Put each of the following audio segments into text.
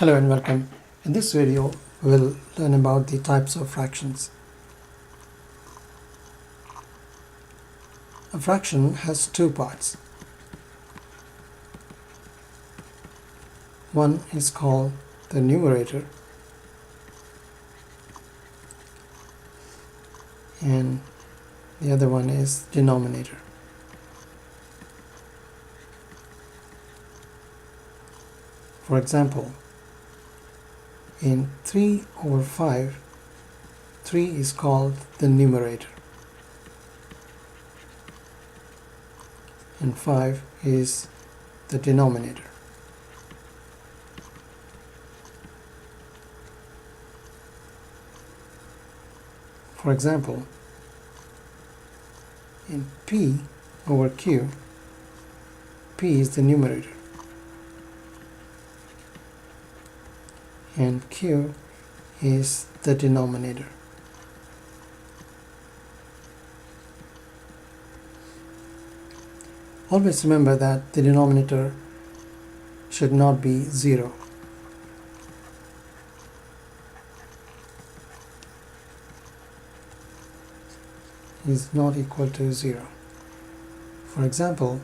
Hello and welcome. In this video, we'll learn about the types of fractions. A fraction has two parts. One is called the numerator and the other one is denominator. For example, in 3 over 5, 3 is called the numerator and 5 is the denominator. For example, in P over Q, P is the numerator and Q is the denominator. Always remember that the denominator should not be 0. Is not equal to 0. For example,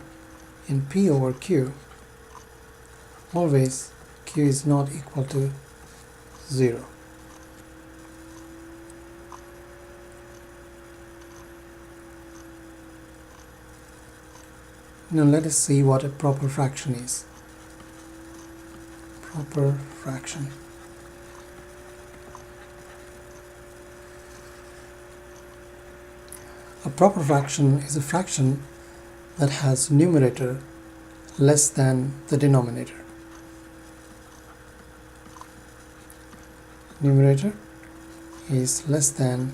in P over Q, always Q is not equal to 0. Now let us see what a proper fraction is. Proper fraction. A proper fraction is a fraction that has numerator less than the denominator. Numerator is less than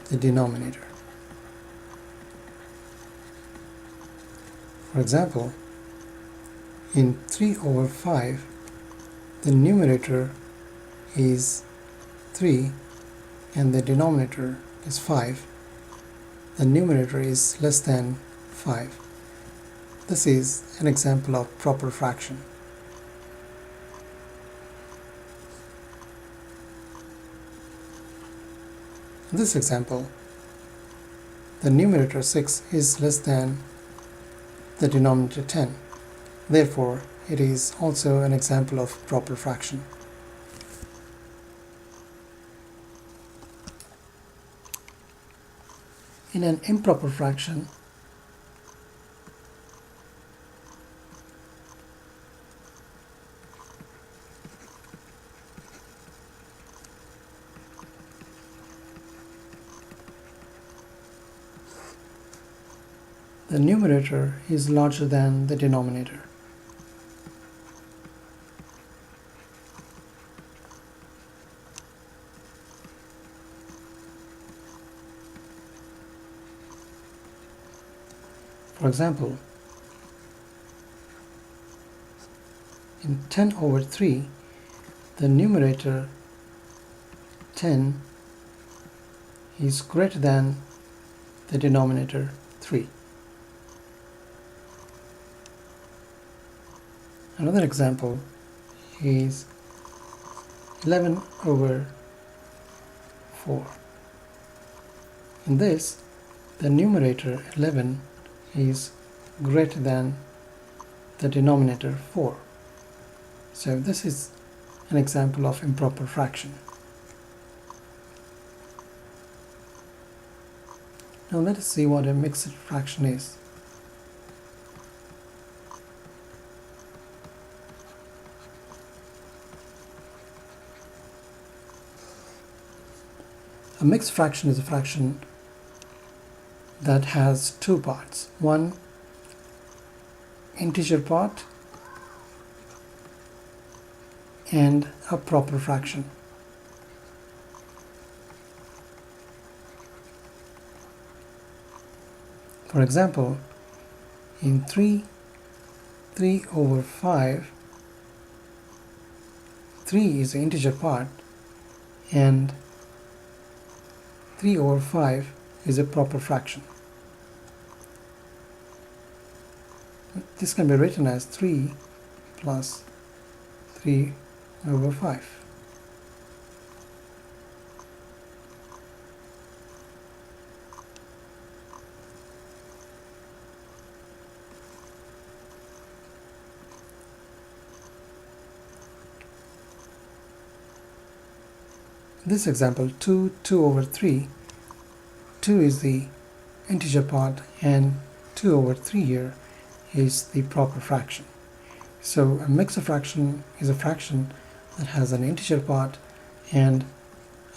the denominator. For example, in 3 over 5, the numerator is 3 and the denominator is 5. The numerator is less than 5. This is an example of proper fraction. In this example, the numerator 6 is less than the denominator 10. Therefore, it is also an example of proper fraction. In an improper fraction, the numerator is larger than the denominator. For example, in 10 over 3, the numerator 10 is greater than the denominator 3. Another example is 11 over 4. In this, the numerator 11 is greater than the denominator 4. So this is an example of improper fraction. Now let us see what a mixed fraction is. A mixed fraction is a fraction that has two parts. One integer part and a proper fraction. For example, in 3 over 5, 3 is the integer part and 3 over 5 is a proper fraction. This can be written as 3 plus 3 over 5. This example, 2 over 3, 2 is the integer part and 2 over 3 here is the proper fraction. So a mixed fraction is a fraction that has an integer part and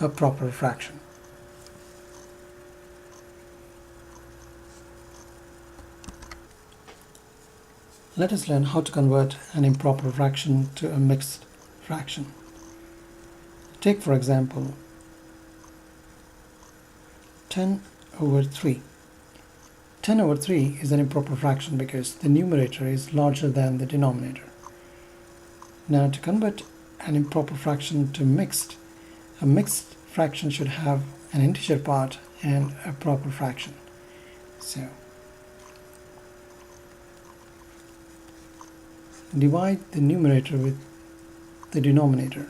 a proper fraction. Let us learn how to convert an improper fraction to a mixed fraction. Take, for example, 10 over 3. 10 over 3 is an improper fraction because the numerator is larger than the denominator. Now, to convert an improper fraction to mixed, a mixed fraction should have an integer part and a proper fraction. So, divide the numerator with the denominator.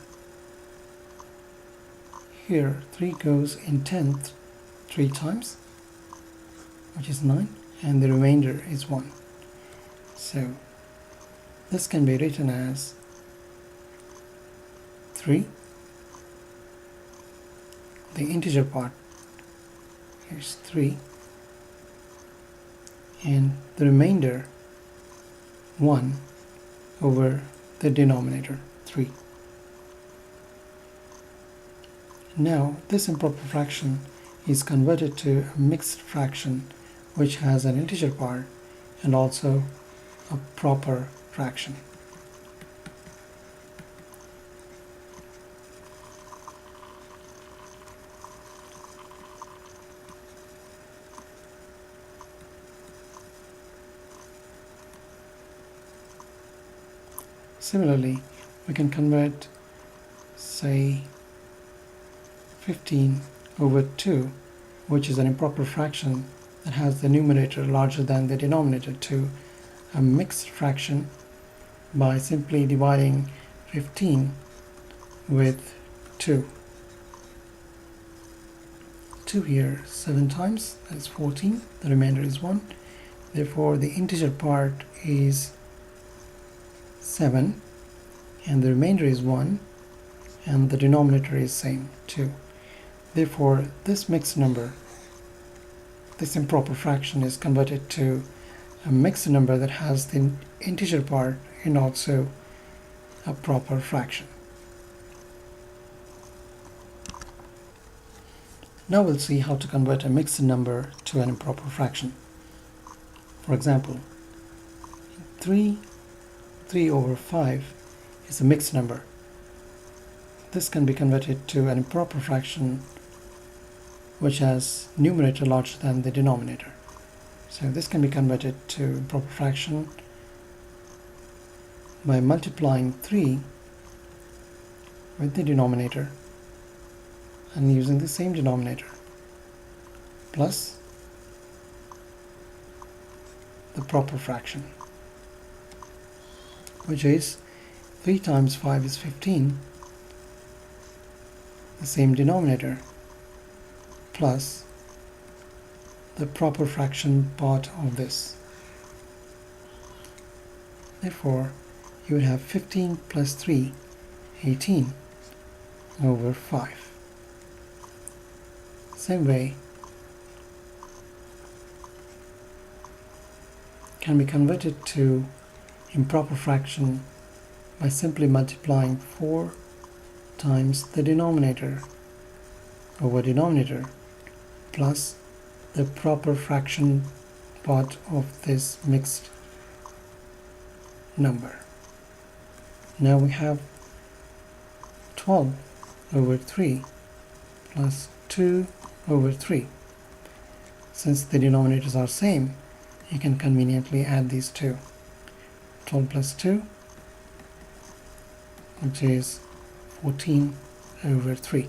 Here 3 goes in 10th 3 times, which is 9, and the remainder is 1. So this can be written as 3, the integer part is 3, and the remainder 1 over the denominator 3. Now this improper fraction is converted to a mixed fraction which has an integer part and also a proper fraction. Similarly, we can convert, say, 15 over 2, which is an improper fraction that has the numerator larger than the denominator, to a mixed fraction by simply dividing 15 with 2. 2 here 7 times, that's 14, the remainder is 1. Therefore, the integer part is 7 and the remainder is 1, and the denominator is same, 2. Therefore, this mixed number, this improper fraction, is converted to a mixed number that has the integer part and also a proper fraction. Now we'll see how to convert a mixed number to an improper fraction. For example, 3 over 5 is a mixed number. This can be converted to an improper fraction which has numerator larger than the denominator. So this can be converted to improper fraction by multiplying 3 with the denominator and using the same denominator plus the proper fraction, which is 3 times 5 is 15, the same denominator, plus the proper fraction part of this. Therefore, you would have 15 plus 3, 18 over 5. Same way, can be converted to improper fraction by simply multiplying 4 times the denominator over denominator plus the proper fraction part of this mixed number. Now we have 12 over 3 plus 2 over 3. Since the denominators are same, you can conveniently add these two. 12 plus 2, which is 14 over 3.